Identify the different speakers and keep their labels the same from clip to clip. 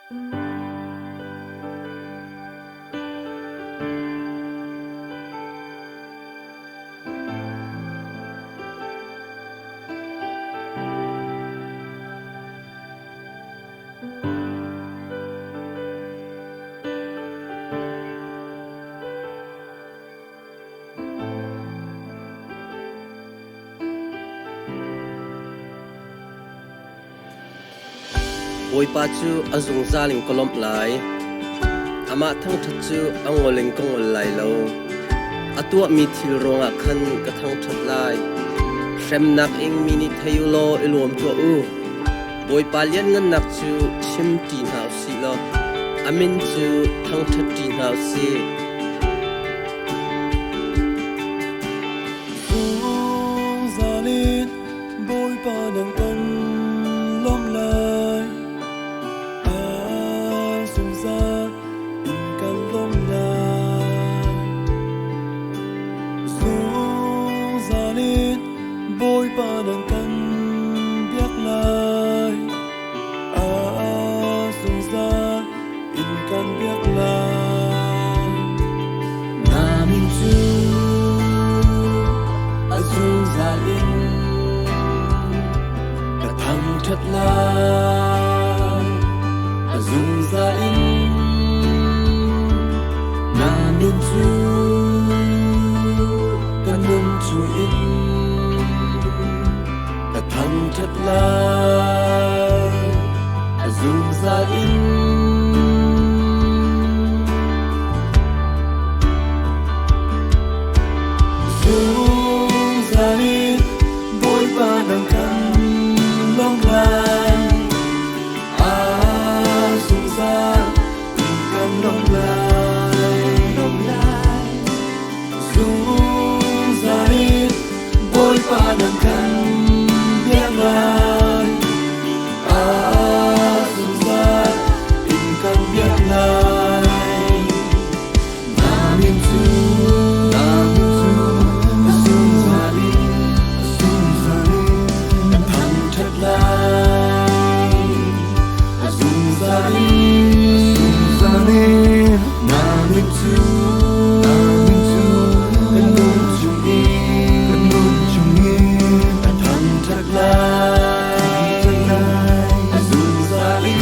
Speaker 1: โอยปาจูอาซุงซาลิงกลมไหลอามาทั้งทัดจูอังวลิงกงวลไหลโลอาตัวมีทิลรงอาคันกระทั่งทัดไหลเข็มนักเองมินิทยุโลอิลวมตัวโอยปาเลียนเงินนักจูชิมตีนหาวสีโลอามินจูทั้งทัดตีนหาวสี
Speaker 2: ซุงซาลินโอยปานังกันลมไหลbôi ba đằng cân biết lại dùng ra in cần biết lại na min chu dùng ra in cả thằng thật lại dùng ra in na min chu cả nôm chu in thằng thật là dùng ra in dùng ra in bôi ba đằng cân lông lại dùng ra in cân lông lại dùng ra in bôi ba đằng cân lại dùng ra in cần biết lại na min chu dùng ra in thằng thật lại dùng ra in na min chu cần luôn chung in thằng thật lại dùng ra in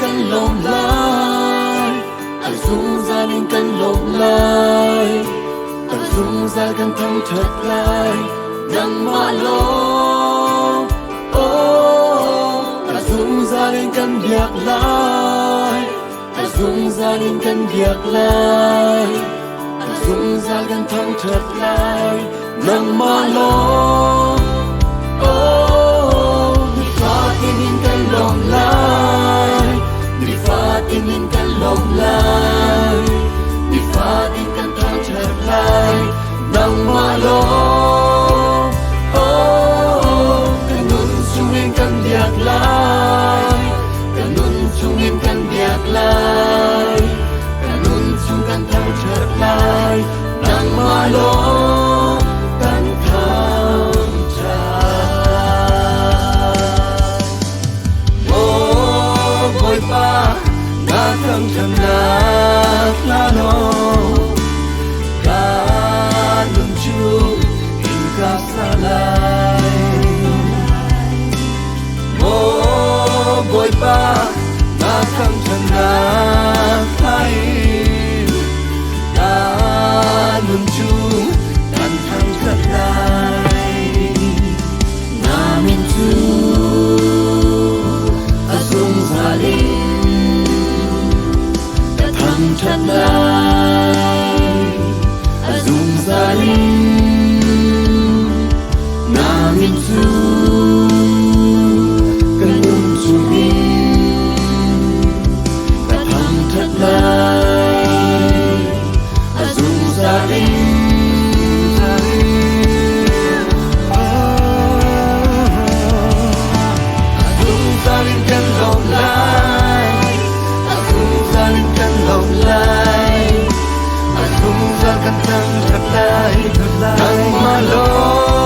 Speaker 2: cần lộn lại dùng ra nên cần lộn lại dùng ra cần thằng thật lại đằng mà lô dùng ra nên cần việc lại dùng ra nên cần việc lại dùng ra cần thằng thật lại đằng mà lô đi pha tin in cần lộn lại đi pha tin in cần lộn lại đi pha tin cần thằng thật lại đằng mà lô cần nun chung in cần việc lại cần nun chung in cần việc lại cần nun chung cần thằng thật lại đằng mà lô cần thằng bôi ba na thằng thằng la no ca nun chu in ca sa lai bôi ba na thằng thằng lai ca nun chu tan thằng thật lai na min chu dùng ra đi thằng thật lại dùng ra đi na min chu cần luôn chu đi thằng thật lại dùng ra đi cần thằng thật lại đằng mà lô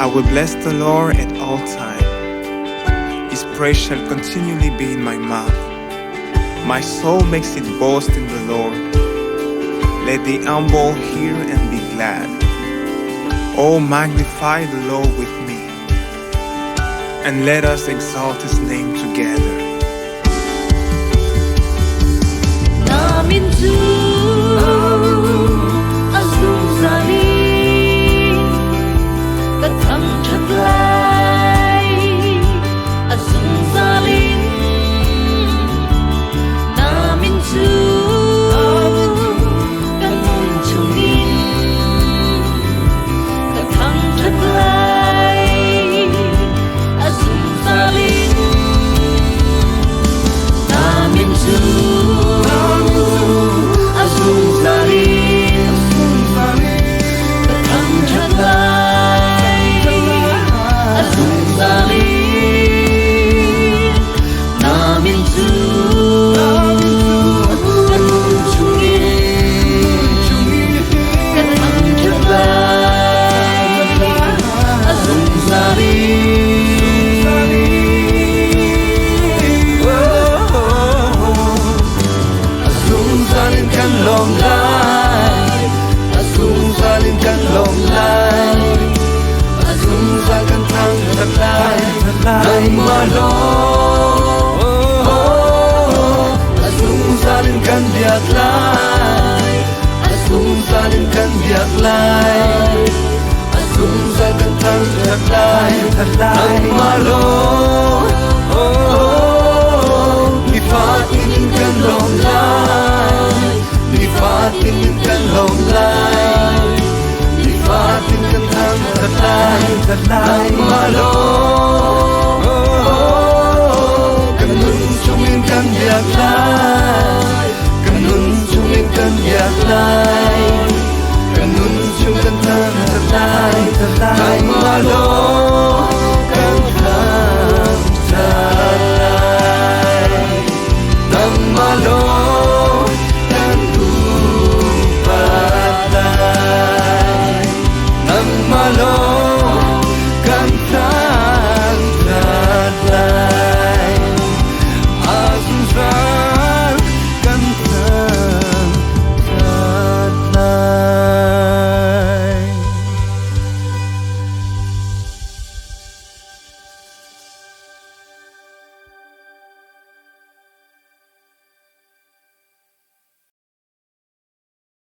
Speaker 3: I will bless the Lord at all times. His praise shall continually be in my mouth. My soul makes its boast in the Lord. Let the humble hear and be glad. Oh, magnify the Lord with me, and let us exalt his name together.
Speaker 4: Namin Su Asung Saling Katang Chatlay Asung Saling Namin Su Kanun Chungin Katang Chatlay Asung Saling Namin Su Asung Saling Katang Chatlay Asung Saling Namin Su Kanun Chungin Katang Chatlay Asung
Speaker 2: Asung salin kan long lai, asung salin kan long lai, asung salin kan thật lai, lai mà lo. Asung salin kan biak lai, asung salin kan biak lai, asung salin kan thật lai, lai mà lo. Ni fatin kan long lai, ni fatin kan long lai, ni fatin kan thang thật lai mà lo. Kanun chungin kan biak lai, kanun chungin kan biak lai, kanun chung kan thang thật lai mà lo.